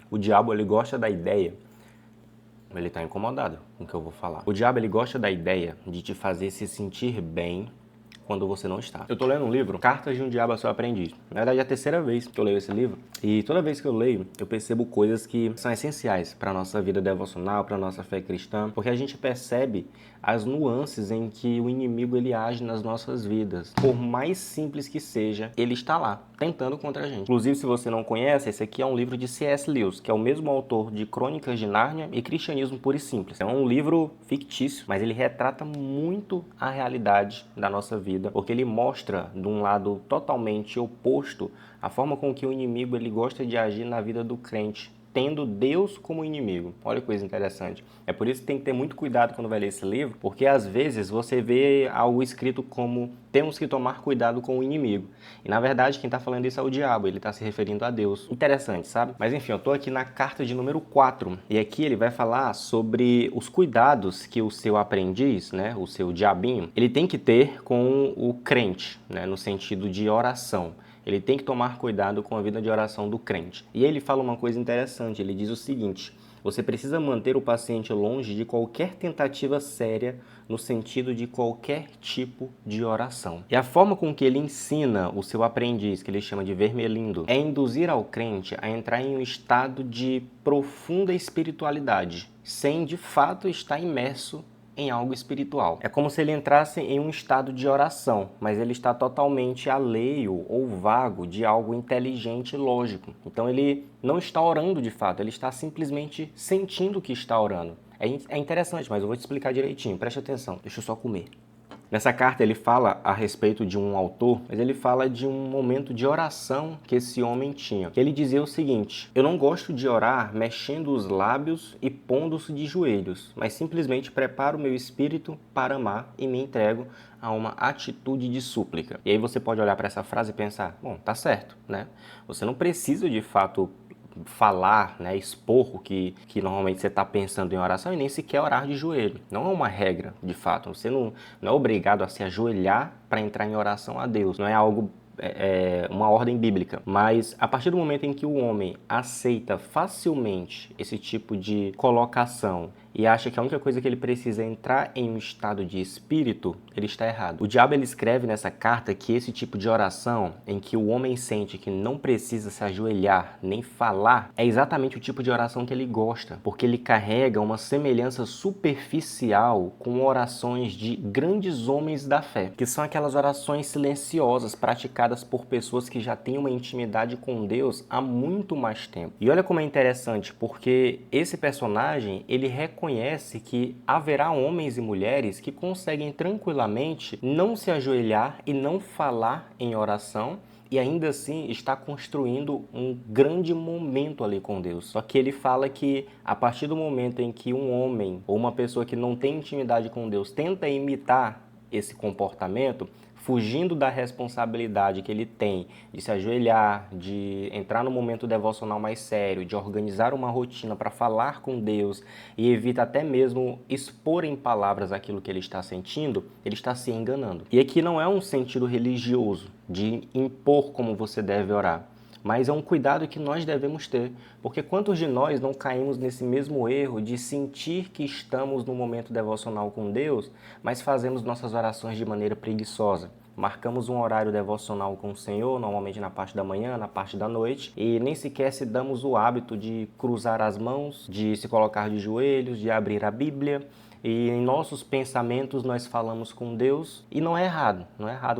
O diabo, ele gosta da ideia, ele está incomodado com o que eu vou falar. O diabo, ele gosta da ideia de te fazer se sentir bem quando você não está. Eu tô lendo um livro, Cartas de um Diabo a Seu Aprendiz. Na verdade, é a terceira vez que eu leio esse livro. E toda vez que eu leio, eu percebo coisas que são essenciais para a nossa vida devocional, para a nossa fé cristã, porque a gente percebe as nuances em que o inimigo ele age nas nossas vidas. Por mais simples que seja, ele está lá, tentando contra a gente. Inclusive, se você não conhece, esse aqui é um livro de C.S. Lewis, que é o mesmo autor de Crônicas de Nárnia e Cristianismo Puro e Simples. É um livro fictício, mas ele retrata muito a realidade da nossa vida, porque ele mostra de um lado totalmente oposto a forma com que o inimigo ele gosta de agir na vida do crente, tendo Deus como inimigo. Olha que coisa interessante. É por isso que tem que ter muito cuidado quando vai ler esse livro, porque às vezes você vê algo escrito como temos que tomar cuidado com o inimigo. E na verdade quem está falando isso é o diabo, ele está se referindo a Deus. Interessante, sabe? Mas enfim, eu estou aqui na carta de número 4, e aqui ele vai falar sobre os cuidados que o seu aprendiz, né, o seu diabinho, ele tem que ter com o crente, né, no sentido de oração. Ele tem que tomar cuidado com a vida de oração do crente. E ele fala uma coisa interessante, ele diz o seguinte: você precisa manter o paciente longe de qualquer tentativa séria no sentido de qualquer tipo de oração. E a forma com que ele ensina o seu aprendiz, que ele chama de vermelindo, é induzir ao crente a entrar em um estado de profunda espiritualidade, sem de fato estar imerso em algo espiritual. É como se ele entrasse em um estado de oração, mas ele está totalmente alheio ou vago de algo inteligente e lógico. Então ele não está orando de fato, ele está simplesmente sentindo que está orando. É interessante, mas eu vou te explicar direitinho, preste atenção, deixa eu só comer. Nessa carta ele fala a respeito de um autor, mas ele fala de um momento de oração que esse homem tinha. Ele dizia o seguinte: eu não gosto de orar mexendo os lábios e pondo-se de joelhos, mas simplesmente preparo o meu espírito para amar e me entrego a uma atitude de súplica. E aí você pode olhar para essa frase e pensar, bom, tá certo, né? Você não precisa de fato falar, né, expor o que normalmente você está pensando em oração e nem sequer orar de joelho. Não é uma regra, de fato. Você não é obrigado a se ajoelhar para entrar em oração a Deus. Não é algo uma ordem bíblica, mas a partir do momento em que o homem aceita facilmente esse tipo de colocação e acha que a única coisa que ele precisa é entrar em um estado de espírito, ele está errado. O diabo ele escreve nessa carta que esse tipo de oração, em que o homem sente que não precisa se ajoelhar nem falar, é exatamente o tipo de oração que ele gosta, porque ele carrega uma semelhança superficial com orações de grandes homens da fé, que são aquelas orações silenciosas praticadas por pessoas que já têm uma intimidade com Deus há muito mais tempo. E olha como é interessante, porque esse personagem, ele reconhece que haverá homens e mulheres que conseguem tranquilamente não se ajoelhar e não falar em oração e ainda assim está construindo um grande momento ali com Deus. Só que ele fala que a partir do momento em que um homem ou uma pessoa que não tem intimidade com Deus tenta imitar esse comportamento, fugindo da responsabilidade que ele tem de se ajoelhar, de entrar no momento devocional mais sério, de organizar uma rotina para falar com Deus e evita até mesmo expor em palavras aquilo que ele está sentindo, ele está se enganando. E aqui não é um sentido religioso de impor como você deve orar, mas é um cuidado que nós devemos ter, porque quantos de nós não caímos nesse mesmo erro de sentir que estamos no momento devocional com Deus, mas fazemos nossas orações de maneira preguiçosa? Marcamos um horário devocional com o Senhor, normalmente na parte da manhã, na parte da noite, e nem sequer se damos o hábito de cruzar as mãos, de se colocar de joelhos, de abrir a Bíblia. E em nossos pensamentos nós falamos com Deus, e não é errado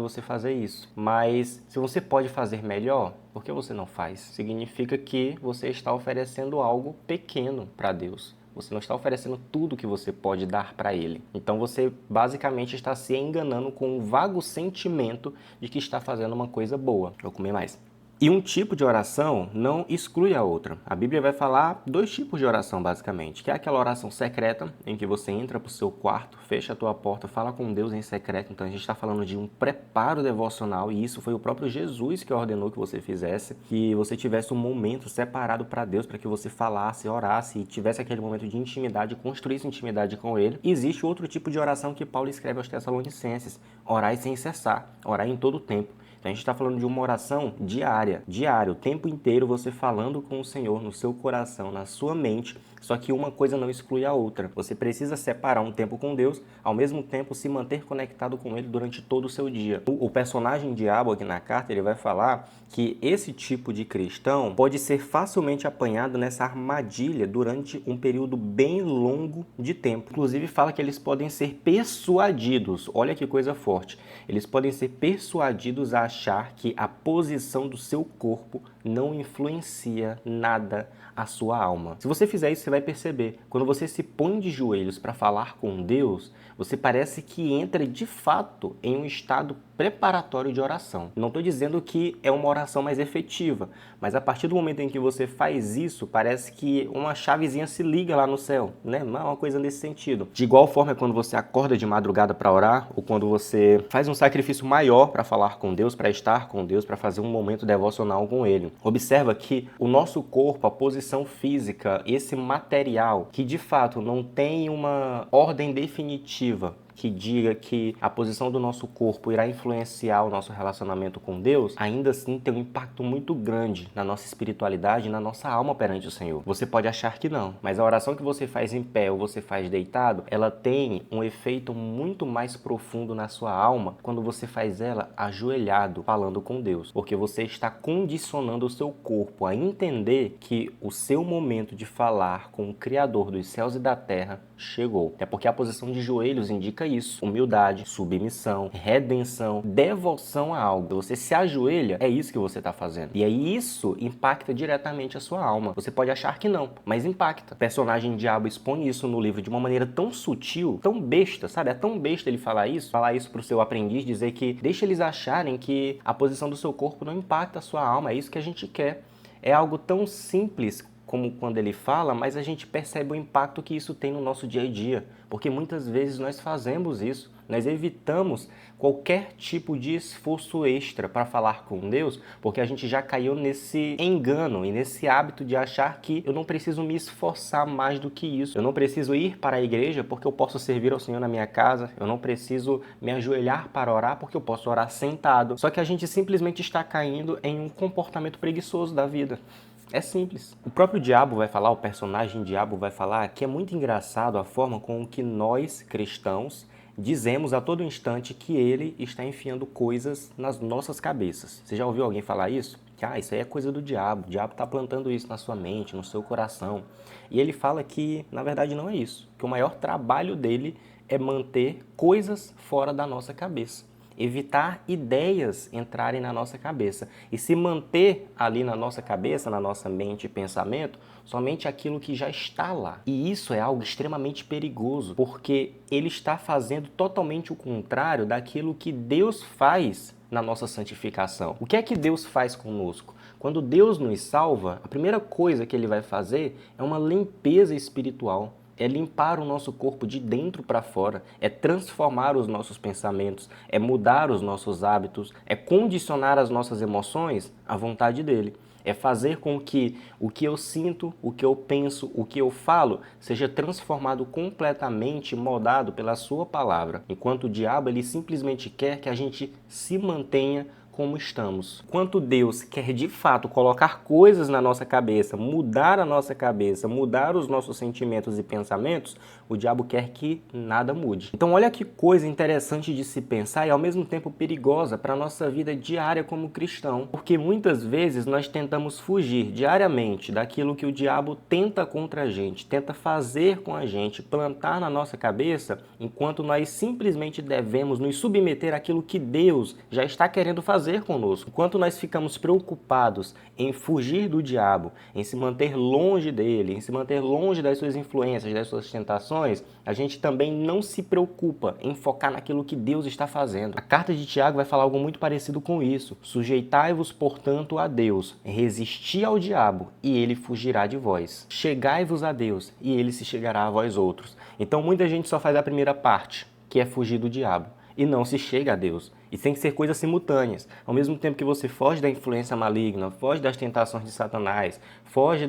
você fazer isso. Mas se você pode fazer melhor, por que você não faz? Significa que você está oferecendo algo pequeno para Deus. Você não está oferecendo tudo que você pode dar para Ele. Então você basicamente está se enganando com um vago sentimento de que está fazendo uma coisa boa. Vou comer mais. E um tipo de oração não exclui a outra. A Bíblia vai falar dois tipos de oração, basicamente, que é aquela oração secreta, em que você entra para o seu quarto, fecha a tua porta, fala com Deus em secreto. Então a gente está falando de um preparo devocional, e isso foi o próprio Jesus que ordenou que você fizesse, que você tivesse um momento separado para Deus, para que você falasse, orasse e tivesse aquele momento de intimidade, construísse intimidade com Ele. E existe outro tipo de oração que Paulo escreve aos Tessalonicenses: orai sem cessar, orai em todo o tempo. Então a gente está falando de uma oração diária, o tempo inteiro você falando com o Senhor no seu coração, na sua mente, só que uma coisa não exclui a outra. Você precisa separar um tempo com Deus, ao mesmo tempo se manter conectado com Ele durante todo o seu dia. O personagem diabo aqui na carta, ele vai falar que esse tipo de cristão pode ser facilmente apanhado nessa armadilha durante um período bem longo de tempo. Inclusive fala que eles podem ser persuadidos, olha que coisa forte, eles podem ser persuadidos a achar que a posição do seu corpo não influencia nada a sua alma. Se você fizer isso, você vai perceber, quando você se põe de joelhos para falar com Deus, você parece que entra de fato em um estado preparatório de oração. Não estou dizendo que é uma oração mais efetiva, mas a partir do momento em que você faz isso, parece que uma chavezinha se liga lá no céu, né? Uma coisa nesse sentido. De igual forma é quando você acorda de madrugada para orar, ou quando você faz um sacrifício maior para falar com Deus, para estar com Deus, para fazer um momento devocional com Ele. Observa que o nosso corpo, a posição física, esse material, que de fato não tem uma ordem definitiva, que diga que a posição do nosso corpo irá influenciar o nosso relacionamento com Deus, ainda assim tem um impacto muito grande na nossa espiritualidade e na nossa alma perante o Senhor. Você pode achar que não, mas a oração que você faz em pé ou você faz deitado, ela tem um efeito muito mais profundo na sua alma quando você faz ela ajoelhado, falando com Deus, porque você está condicionando o seu corpo a entender que o seu momento de falar com o Criador dos céus e da terra chegou. É porque a posição de joelhos indica isso: humildade, submissão, redenção, devoção a algo. Você se ajoelha, é isso que você está fazendo. E aí isso impacta diretamente a sua alma. Você pode achar que não, mas impacta. O personagem diabo expõe isso no livro de uma maneira tão sutil, tão besta, sabe? É tão besta ele falar isso pro seu aprendiz, dizer que deixa eles acharem que a posição do seu corpo não impacta a sua alma. É isso que a gente quer. É algo tão simples como quando ele fala, mas a gente percebe o impacto que isso tem no nosso dia a dia, porque muitas vezes nós fazemos isso, nós evitamos qualquer tipo de esforço extra para falar com Deus, porque a gente já caiu nesse engano e nesse hábito de achar que eu não preciso me esforçar mais do que isso, eu não preciso ir para a igreja porque eu posso servir ao Senhor na minha casa, eu não preciso me ajoelhar para orar porque eu posso orar sentado. Só que a gente simplesmente está caindo em um comportamento preguiçoso da vida. É simples. O próprio diabo vai falar, o personagem diabo vai falar que é muito engraçado a forma com que nós, cristãos, dizemos a todo instante que ele está enfiando coisas nas nossas cabeças. Você já ouviu alguém falar isso? Que isso aí é coisa do diabo, o diabo está plantando isso na sua mente, no seu coração. E ele fala que, na verdade, não é isso. Que o maior trabalho dele é manter coisas fora da nossa cabeça. Evitar ideias entrarem na nossa cabeça e se manter ali na nossa cabeça, na nossa mente e pensamento, somente aquilo que já está lá. E isso é algo extremamente perigoso, porque ele está fazendo totalmente o contrário daquilo que Deus faz na nossa santificação. O que é que Deus faz conosco? Quando Deus nos salva, a primeira coisa que Ele vai fazer é uma limpeza espiritual. É limpar o nosso corpo de dentro para fora, é transformar os nossos pensamentos, é mudar os nossos hábitos, é condicionar as nossas emoções à vontade dele. É fazer com que o que eu sinto, o que eu penso, o que eu falo, seja transformado completamente, moldado pela sua palavra. Enquanto o diabo, ele simplesmente quer que a gente se mantenha como estamos. Enquanto Deus quer de fato colocar coisas na nossa cabeça, mudar a nossa cabeça, mudar os nossos sentimentos e pensamentos, o diabo quer que nada mude. Então olha que coisa interessante de se pensar e ao mesmo tempo perigosa para a nossa vida diária como cristão, porque muitas vezes nós tentamos fugir diariamente daquilo que o diabo tenta contra a gente, tenta fazer com a gente, plantar na nossa cabeça, enquanto nós simplesmente devemos nos submeter àquilo que Deus já está querendo fazer conosco. Enquanto nós ficamos preocupados em fugir do diabo, em se manter longe dele, em se manter longe das suas influências, das suas tentações, a gente também não se preocupa em focar naquilo que Deus está fazendo. A carta de Tiago vai falar algo muito parecido com isso. Sujeitai-vos, portanto, a Deus, resisti ao diabo e ele fugirá de vós. Chegai-vos a Deus e ele se chegará a vós outros. Então muita gente só faz a primeira parte, que é fugir do diabo, e não se chega a Deus. E tem que ser coisas simultâneas. Ao mesmo tempo que você foge da influência maligna, foge das tentações de Satanás, foge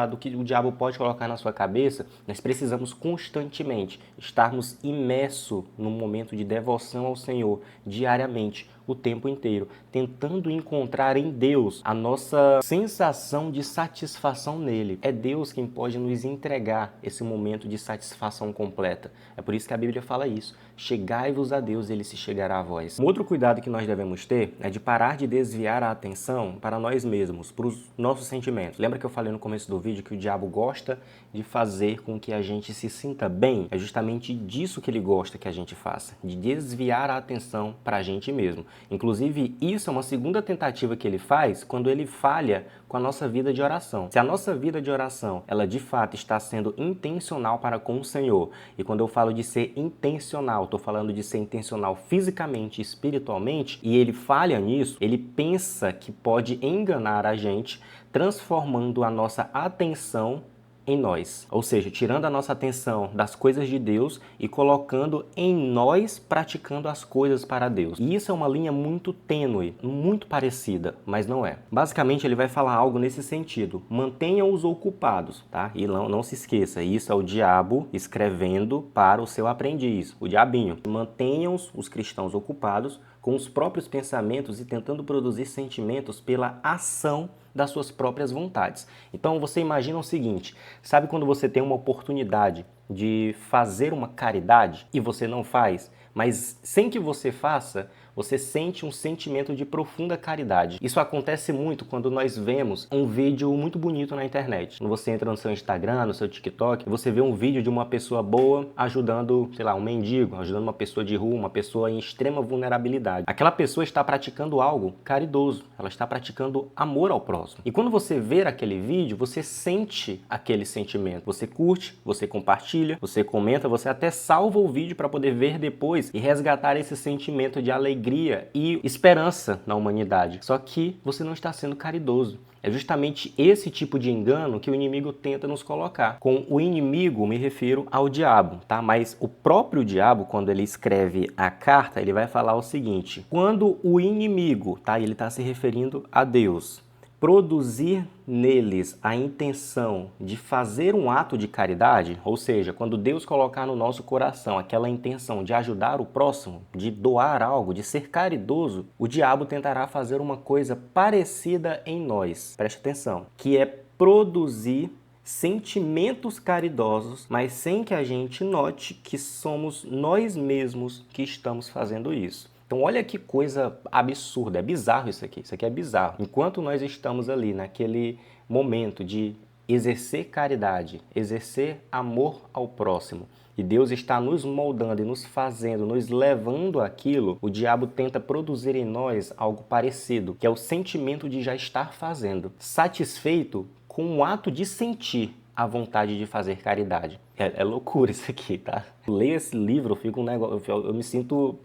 do que o diabo pode colocar na sua cabeça, nós precisamos constantemente estarmos imersos num momento de devoção ao Senhor, diariamente, o tempo inteiro, tentando encontrar em Deus a nossa sensação de satisfação nele. É Deus quem pode nos entregar esse momento de satisfação completa. É por isso que a Bíblia fala isso. Chegai-vos a Deus, ele se chegará a vós. Um outro cuidado que nós devemos ter é de parar de desviar a atenção para nós mesmos, para os nossos sentimentos. Lembra que eu falei no começo do vídeo que o diabo gosta de fazer com que a gente se sinta bem? É justamente disso que ele gosta que a gente faça, de desviar a atenção para a gente mesmo. Inclusive, isso é uma segunda tentativa que ele faz quando ele falha com a nossa vida de oração. Se a nossa vida de oração, ela de fato está sendo intencional para com o Senhor, e quando eu falo de ser intencional, estou falando de ser intencional fisicamente e espiritualmente, e ele falha nisso, ele pensa que pode enganar a gente, transformando a nossa atenção em nós, ou seja, tirando a nossa atenção das coisas de Deus e colocando em nós praticando as coisas para Deus. E isso é uma linha muito tênue, muito parecida, mas não é. Basicamente ele vai falar algo nesse sentido: mantenham-os ocupados, tá? E não se esqueça, isso é o diabo escrevendo para o seu aprendiz, o diabinho. Mantenham os cristãos ocupados com os próprios pensamentos e tentando produzir sentimentos pela ação das suas próprias vontades. Então você imagina o seguinte, sabe quando você tem uma oportunidade de fazer uma caridade e você não faz, mas sem que você faça, você sente um sentimento de profunda caridade. Isso acontece muito quando nós vemos um vídeo muito bonito na internet. Quando você entra no seu Instagram, no seu TikTok, você vê um vídeo de uma pessoa boa ajudando, sei lá, um mendigo, ajudando uma pessoa de rua, uma pessoa em extrema vulnerabilidade. Aquela pessoa está praticando algo caridoso, ela está praticando amor ao próximo. E quando você vê aquele vídeo, você sente aquele sentimento. Você curte, você compartilha, você comenta, você até salva o vídeo para poder ver depois e resgatar esse sentimento de alegria e esperança na humanidade. Só que você não está sendo caridoso. É justamente esse tipo de engano que o inimigo tenta nos colocar. Com o inimigo, me refiro ao diabo, tá? Mas o próprio diabo, quando ele escreve a carta, ele vai falar o seguinte: quando o inimigo, tá? Ele está se referindo a Deus, produzir neles a intenção de fazer um ato de caridade, ou seja, quando Deus colocar no nosso coração aquela intenção de ajudar o próximo, de doar algo, de ser caridoso, o diabo tentará fazer uma coisa parecida em nós. Preste atenção, que é produzir sentimentos caridosos, mas sem que a gente note que somos nós mesmos que estamos fazendo isso. Então olha que coisa absurda, é bizarro isso aqui é bizarro. Enquanto nós estamos ali naquele momento de exercer caridade, exercer amor ao próximo, e Deus está nos moldando e nos fazendo, nos levando àquilo, o diabo tenta produzir em nós algo parecido, que é o sentimento de já estar fazendo, satisfeito com o ato de sentir a vontade de fazer caridade. É loucura isso aqui, tá? Eu leio esse livro, eu me sinto...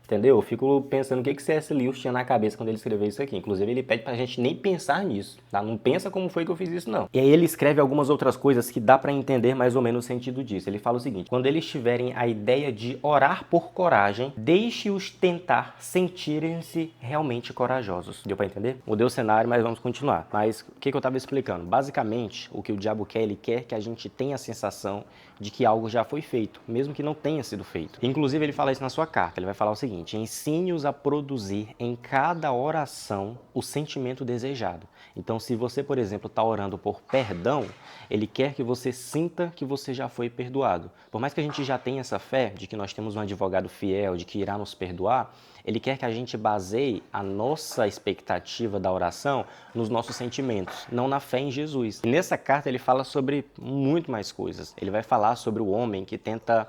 Entendeu? Eu fico pensando o que C.S. Lewis tinha na cabeça quando ele escreveu isso aqui. Inclusive, ele pede pra gente nem pensar nisso, tá? Não pensa como foi que eu fiz isso, não. E aí ele escreve algumas outras coisas que dá pra entender mais ou menos o sentido disso. Ele fala o seguinte: quando eles tiverem a ideia de orar por coragem, deixe-os tentar sentirem-se realmente corajosos. Deu pra entender? Mudei o cenário, mas vamos continuar. Mas o que eu tava explicando? Basicamente, o que o diabo quer, ele quer que a gente tenha a sensação de que algo já foi feito, mesmo que não tenha sido feito. Inclusive, ele fala isso na sua carta. Ele vai falar o seguinte: ensine-os a produzir em cada oração o sentimento desejado. Então, se você, por exemplo, está orando por perdão, ele quer que você sinta que você já foi perdoado. Por mais que a gente já tenha essa fé de que nós temos um advogado fiel, de que irá nos perdoar, ele quer que a gente baseie a nossa expectativa da oração nos nossos sentimentos, não na fé em Jesus. E nessa carta ele fala sobre muito mais coisas. Ele vai falar sobre o homem que tenta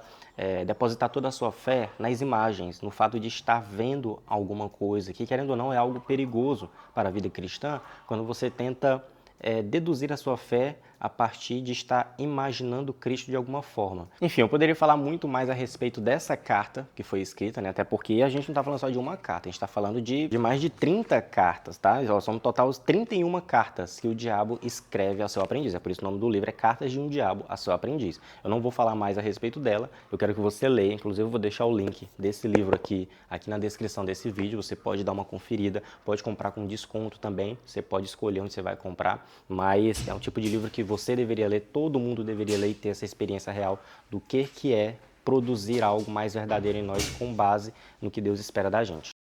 depositar toda a sua fé nas imagens, no fato de estar vendo alguma coisa, que querendo ou não é algo perigoso para a vida cristã, quando você tenta deduzir a sua fé a partir de estar imaginando Cristo de alguma forma. Enfim, eu poderia falar muito mais a respeito dessa carta que foi escrita, né? Até porque a gente não está falando só de uma carta, a gente está falando de mais de 30 cartas, tá? São no total 31 cartas que o diabo escreve ao seu aprendiz. É por isso que o nome do livro é Cartas de um Diabo a seu Aprendiz. Eu não vou falar mais a respeito dela, eu quero que você leia, inclusive eu vou deixar o link desse livro aqui na descrição desse vídeo, você pode dar uma conferida, pode comprar com desconto também, você pode escolher onde você vai comprar, mas é um tipo de livro que você deveria ler, todo mundo deveria ler e ter essa experiência real do que é produzir algo mais verdadeiro em nós com base no que Deus espera da gente.